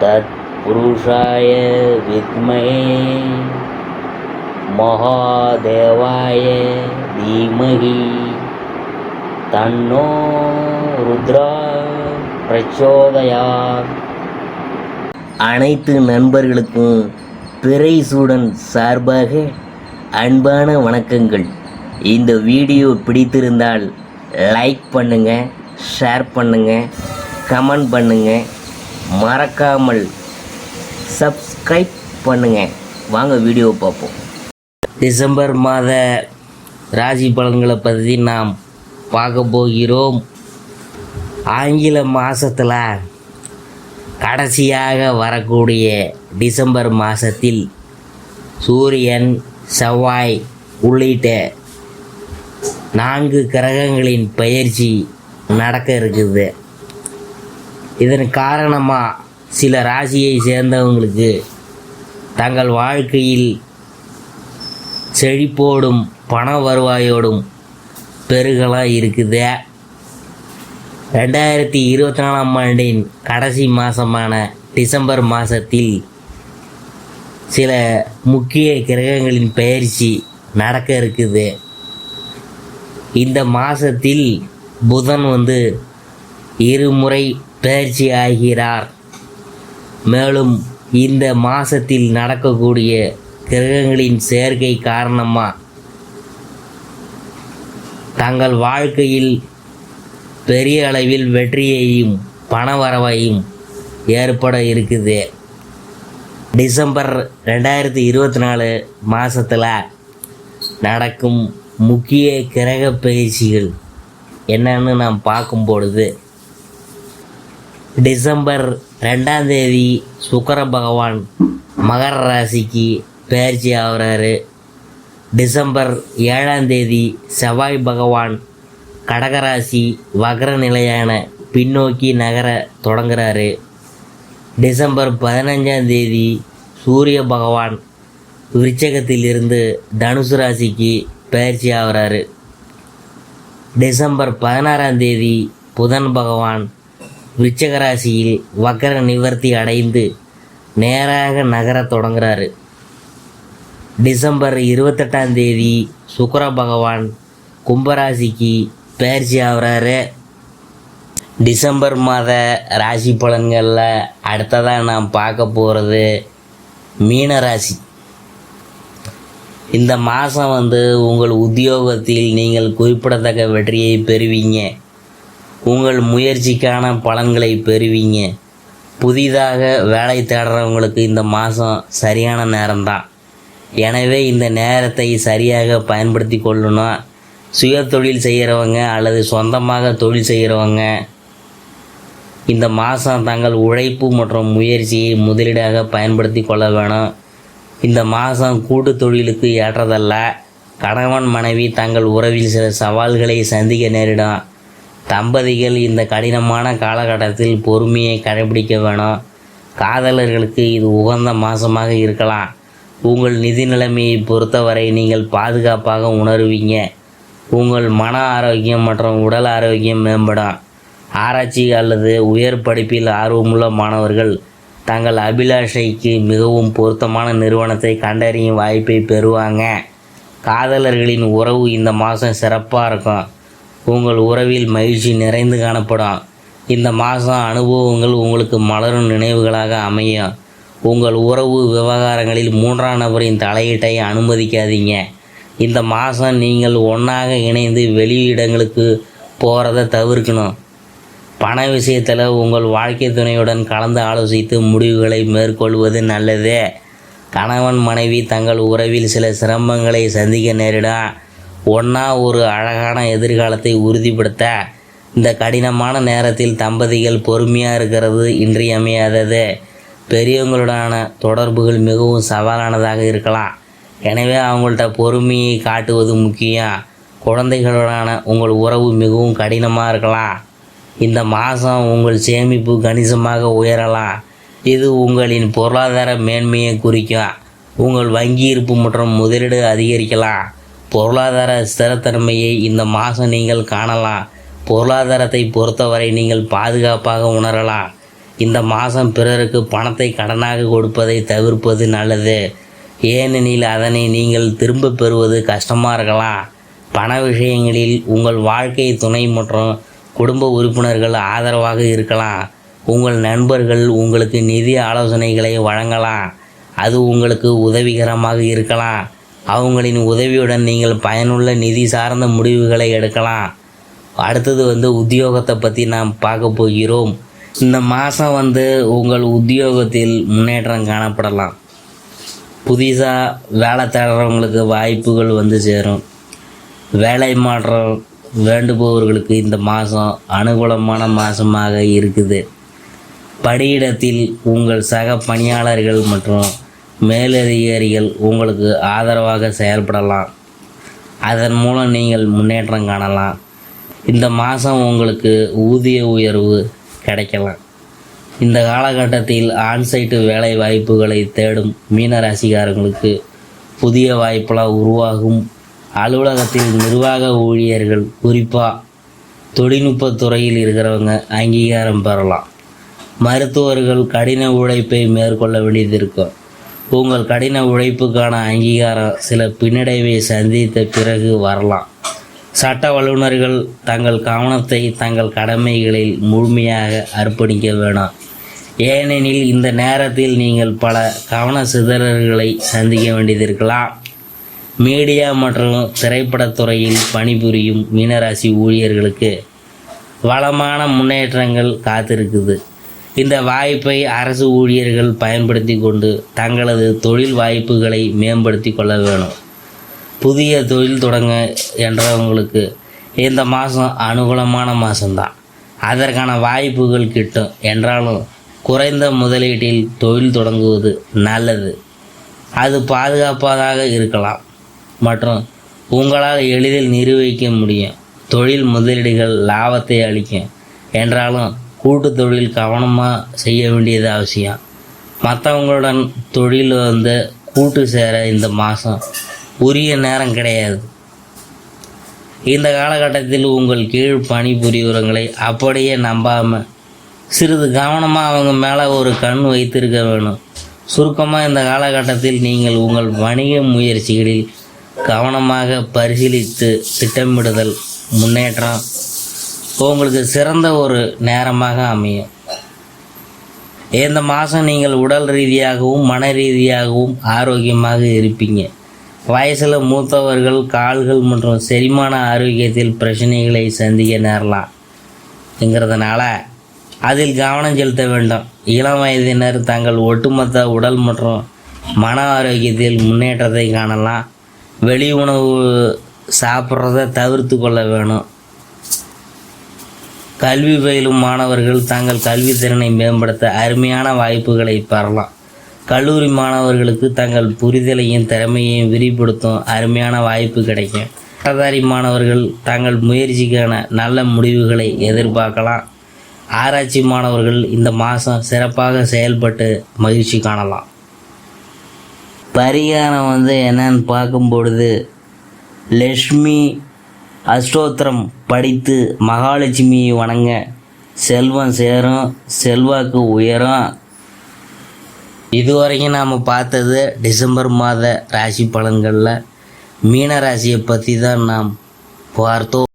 तत्पुरुषाय विद्महे महादेवाय धीमहि तन्नो रुद्रा प्रचोदयात्. அனைத்து நண்பர்களுக்கும் பிறைசூடன் சார்பாக அன்பான வணக்கங்கள். இந்த வீடியோ பிடித்திருந்தால் லைக் பண்ணுங்கள், ஷேர் பண்ணுங்கள், கமெண்ட் பண்ணுங்கள், மறக்காமல் சப்ஸ்கிரைப் பண்ணுங்கள். வாங்க வீடியோ பார்ப்போம். டிசம்பர் மாத ராசி பலன்களை பற்றி நாம் பார்க்க போகிறோம். ஆங்கில மாதத்தில் கடைசியாக வரக்கூடிய டிசம்பர் மாதத்தில் சூரியன், செவ்வாய் உள்ளிட்ட 4 கிரகங்களின் பயிற்சி நடக்க இருக்குது. இதன் காரணமாக சில ராசியை சேர்ந்தவங்களுக்கு தங்கள் வாழ்க்கையில் செழிப்போடும் பண வருவாயோடும் பெருகலாம் இருக்குது. 2024ஆம் ஆண்டின் கடைசி மாதமான டிசம்பர் மாதத்தில் சில முக்கிய கிரகங்களின் பயிற்சி நடக்க இருக்குது. இந்த மாதத்தில் புதன் இருமுறை பயிற்சி ஆகிறார். மேலும் இந்த மாதத்தில் நடக்கக்கூடிய கிரகங்களின் சேர்க்கை காரணமாக தங்கள் வாழ்க்கையில் பெரிய அளவில் வெற்றியையும் பணவரவையும் ஏற்பட இருக்குது. டிசம்பர் 2024 மாதத்தில் நடக்கும் முக்கிய கிரக பயிற்சிகள் என்னன்னு நாம் பார்க்கும் பொழுது, டிசம்பர் 2ஆம் தேதி சுக்கிர பகவான் மகர ராசிக்கு பயிற்சி ஆகிறாரு. டிசம்பர் 7ஆம் தேதி செவ்வாய் பகவான் கடகராசி வக்ர நிலையான பின்னோக்கி நகர தொடங்குறாரு. டிசம்பர் 15ஆம் தேதி சூரிய பகவான் விருச்சகத்திலிருந்து தனுசு ராசிக்கு பயிற்சி ஆகிறாரு. டிசம்பர் 16ஆம் தேதி புதன் பகவான் விருச்சக ராசியில் வக்ர நிவர்த்தி அடைந்து நேராக நகர தொடங்குறாரு. டிசம்பர் 28ஆம் தேதி சுக்கிர பகவான் கும்பராசிக்கு பயிற்சி ஆகிறாரு. டிசம்பர் மாத ராசி பலன்களில் அடுத்ததாக நாம் பார்க்க போகிறது மீன ராசி. இந்த மாதம் உங்கள் உத்தியோகத்தில் நீங்கள் குறிப்பிடத்தக்க வெற்றியை பெறுவீங்க. உங்கள் முயற்சிக்கான பலன்களை பெறுவீங்க. புதிதாக வேலை தேடுறவங்களுக்கு இந்த மாதம் சரியான நேரம்தான். எனவே இந்த நேரத்தை சரியாக பயன்படுத்தி கொள்ளணும். சுய தொழில் செய்கிறவங்க அல்லது சொந்தமாக தொழில் செய்கிறவங்க இந்த மாதம் தங்கள் உழைப்பு மற்றும் முயற்சியை முதலீடாக பயன்படுத்தி கொள்ள வேணும். இந்த மாதம் கூட்டு தொழிலுக்கு ஏற்றதல்ல. கணவன் மனைவி தங்கள் உறவில் சில சவால்களை சந்திக்க நேரிடும். தம்பதிகள் இந்த கடினமான காலகட்டத்தில் பொறுமையை கடைபிடிக்க வேணும். காதலர்களுக்கு இது உகந்த மாதமாக இருக்கலாம். உங்கள் நிதி நிலைமையை பொறுத்தவரை நீங்கள் பாதுகாப்பாக உணர்வீங்க. உங்கள் மன ஆரோக்கியம் மற்றும் உடல் ஆரோக்கியம் மேம்படும். ஆராய்ச்சி அல்லது உயர் படிப்பில் ஆர்வமுள்ள மாணவர்கள் தங்கள் அபிலாஷைக்கு மிகவும் பொருத்தமான நிறுவனத்தை கண்டறியும் வாய்ப்பை பெறுவாங்க. காதலர்களின் உறவு இந்த மாதம் சிறப்பாக இருக்கும். உங்கள் உறவில் மகிழ்ச்சி நிறைந்து காணப்படும். இந்த மாதம் அனுபவங்கள் உங்களுக்கு மலரும் நினைவுகளாக அமையும். உங்கள் உறவு விவகாரங்களில் 3ஆம் நபரின் தலையீட்டை அனுமதிக்காதீங்க. இந்த மாதம் நீங்கள் ஒன்றாக இணைந்து வெளியிடங்களுக்கு போகிறத தவிர்க்கணும். பண விஷயத்தில் உங்கள் வாழ்க்கை துணையுடன் கலந்து ஆலோசித்து முடிவுகளை மேற்கொள்வது நல்லது. கணவன் மனைவி தங்கள் உறவில் சில சிரமங்களை சந்திக்க நேரிடும். ஒன்றா ஒரு அழகான எதிர்காலத்தை உறுதிப்படுத்த இந்த கடினமான நேரத்தில் தம்பதிகள் பொறுமையாக இருக்கிறது இன்றியமையாதது. பெரியவங்களுடான தொடர்புகள் மிகவும் சவாலானதாக இருக்கலாம். எனவே அவங்கள்ட்ட பொறுமையை காட்டுவது முக்கியம். குழந்தைகளுடான உங்கள் உறவு மிகவும் கடினமாக இருக்கலாம். இந்த மாதம் உங்கள் சேமிப்பு கணிசமாக உயரலாம். இது உங்களின் பொருளாதார மேன்மையை குறிக்கும். உங்கள் வங்கி இருப்பு மற்றும் முதலீடு அதிகரிக்கலாம். பொருளாதார ஸ்திரத்தன்மையை இந்த மாதம் நீங்கள் காணலாம். பொருளாதாரத்தை பொறுத்தவரை நீங்கள் பாதுகாப்பாக உணரலாம். இந்த மாதம் பிறருக்கு பணத்தை கடனாக கொடுப்பதை தவிர்ப்பது நல்லது. ஏனெனில் அதனை நீங்கள் திரும்ப பெறுவது கஷ்டமாக இருக்கலாம். பண விஷயங்களில் உங்கள் வாழ்க்கை துணை மற்றும் குடும்ப உறுப்பினர்கள் ஆதரவாக இருக்கலாம். உங்கள் நண்பர்கள் உங்களுக்கு நிதி ஆலோசனைகளை வழங்கலாம். அது உங்களுக்கு உதவிகரமாக இருக்கலாம். அவங்களின் உதவியுடன் நீங்கள் பயனுள்ள நிதி சார்ந்த முடிவுகளை எடுக்கலாம். அடுத்தது உத்தியோகத்தை பற்றி நாம் பார்க்க போகிறோம். இந்த மாதம் உங்கள் உத்தியோகத்தில் முன்னேற்றம் காணப்படலாம். புதிதாக வேலை தேடுறவங்களுக்கு வாய்ப்புகள் சேரும். வேலை மாற்றம் வேண்டுபவர்களுக்கு இந்த மாதம் அனுகூலமான மாதமாக இருக்குது. பணியிடத்தில் உங்கள் சக பணியாளர்கள் மற்றும் மேலதிகாரிகள் உங்களுக்கு ஆதரவாக செயல்படலாம். அதன் மூலம் நீங்கள் முன்னேற்றம் காணலாம். இந்த மாதம் உங்களுக்கு ஊதிய உயர்வு கிடைக்கலாம். இந்த காலகட்டத்தில் ஆன்சைட்டு வேலை வாய்ப்புகளை தேடும் மீனராசிக்காரங்களுக்கு புதிய வாய்ப்பெல்லாம் உருவாகும். அலுவலகத்தில் நிர்வாக ஊழியர்கள், குறிப்பாக தொழில்நுட்பத் துறையில் இருக்கிறவங்க அங்கீகாரம் பெறலாம். மருத்துவர்கள் கடின உழைப்பை மேற்கொள்ள வேண்டியது இருக்கும். உங்கள் கடின உழைப்புக்கான அங்கீகாரம் சில பின்னடைவை சந்தித்த பிறகு வரலாம். சட்ட வல்லுநர்கள் தங்கள் கவனத்தை தங்கள் கடமைகளில் முழுமையாக அர்ப்பணிக்க வேணும். ஏனெனில் இந்த நேரத்தில் நீங்கள் பல கவன சிதறல்களை சந்திக்க வேண்டியதிருக்கலாம். மீடியா மற்றும் திரைப்படத்துறையில் பணிபுரியும் மீனராசி ஊழியர்களுக்கு வளமான முன்னேற்றங்கள் காத்திருக்குது. இந்த வாய்ப்பை அரசு ஊழியர்கள் பயன்படுத்தி கொண்டு தங்களது தொழில் வாய்ப்புகளை மேம்படுத்தி கொள்ள வேணும். புதிய தொழில் தொடங்க என்றவங்களுக்கு இந்த மாதம் அனுகூலமான மாதம்தான். அதற்கான வாய்ப்புகள் கிட்டும். என்றாலும் குறைந்த முதலீட்டில் தொழில் தொடங்குவது நல்லது. அது பாதுகாப்பாக இருக்கலாம் மற்றும் உங்களால் எளிதில் நிர்வகிக்க முடியும். தொழில் முதலீடுகள் லாபத்தை அளிக்கும். என்றாலும் கூட்டு தொழில் கவனமாக செய்ய வேண்டியது அவசியம். மற்றவங்களுடன் தொழில் கூட்டு சேர இந்த மாதம் உரிய நேரம் கிடையாது. இந்த காலகட்டத்தில் உங்கள் கீழ் பணிபுரிவர்களை அப்படியே நம்பாமல் சிறிது கவனமாக அவங்க மேலே ஒரு கண் வைத்திருக்க வேணும். சுருக்கமாக இந்த காலகட்டத்தில் நீங்கள் உங்கள் வணிக முயற்சிகளில் கவனமாக பரிசீலித்து திட்டமிடுதல் முன்னேற்றம் உங்களுக்கு சிறந்த ஒரு நேரமாக அமையும். இந்த மாதம் நீங்கள் உடல் ரீதியாகவும் மன ரீதியாகவும் ஆரோக்கியமாக இருப்பீங்க. வயசில் மூத்தவர்கள் கால்கள் மற்றும் செரிமான ஆரோக்கியத்தில் பிரச்சனைகளை சந்திக்க நேரலாம்ங்கிறதுனால அதில் கவனம் செலுத்த வேண்டும். இளம் வயதினர் தங்கள் ஒட்டுமொத்த உடல் மற்றும் மன ஆரோக்கியத்தில் முன்னேற்றத்தை காணலாம். வெளி உணவு சாப்பிட்றத தவிர்த்து கொள்ள வேணும். கல்வி பயிலும் மாணவர்கள் தங்கள் கல்வித்திறனை மேம்படுத்த அருமையான வாய்ப்புகளை பெறலாம். கல்லூரி மாணவர்களுக்கு தங்கள் புரிதலையும் திறமையையும் விரிவுபடுத்தும் அருமையான வாய்ப்பு கிடைக்கும். பட்டதாரி மாணவர்கள் தங்கள் முயற்சிக்கான நல்ல முடிவுகளை எதிர்பார்க்கலாம். ஆராய்ச்சி மாணவர்கள் இந்த மாதம் சிறப்பாக செயல்பட்டு மகிழ்ச்சி காணலாம். பரிகாரம் என்னன்னு பார்க்கும்பொழுது லட்சுமி அஷ்டோத்திரம் படித்து மகாலட்சுமியை வணங்க செல்வம் சேரும், செல்வாக்கு உயரும். இதுவரைக்கும் நாம் பார்த்தது டிசம்பர் மாத ராசி பலன்களில் மீன ராசியை பற்றி தான் நாம் பார்த்தோம்.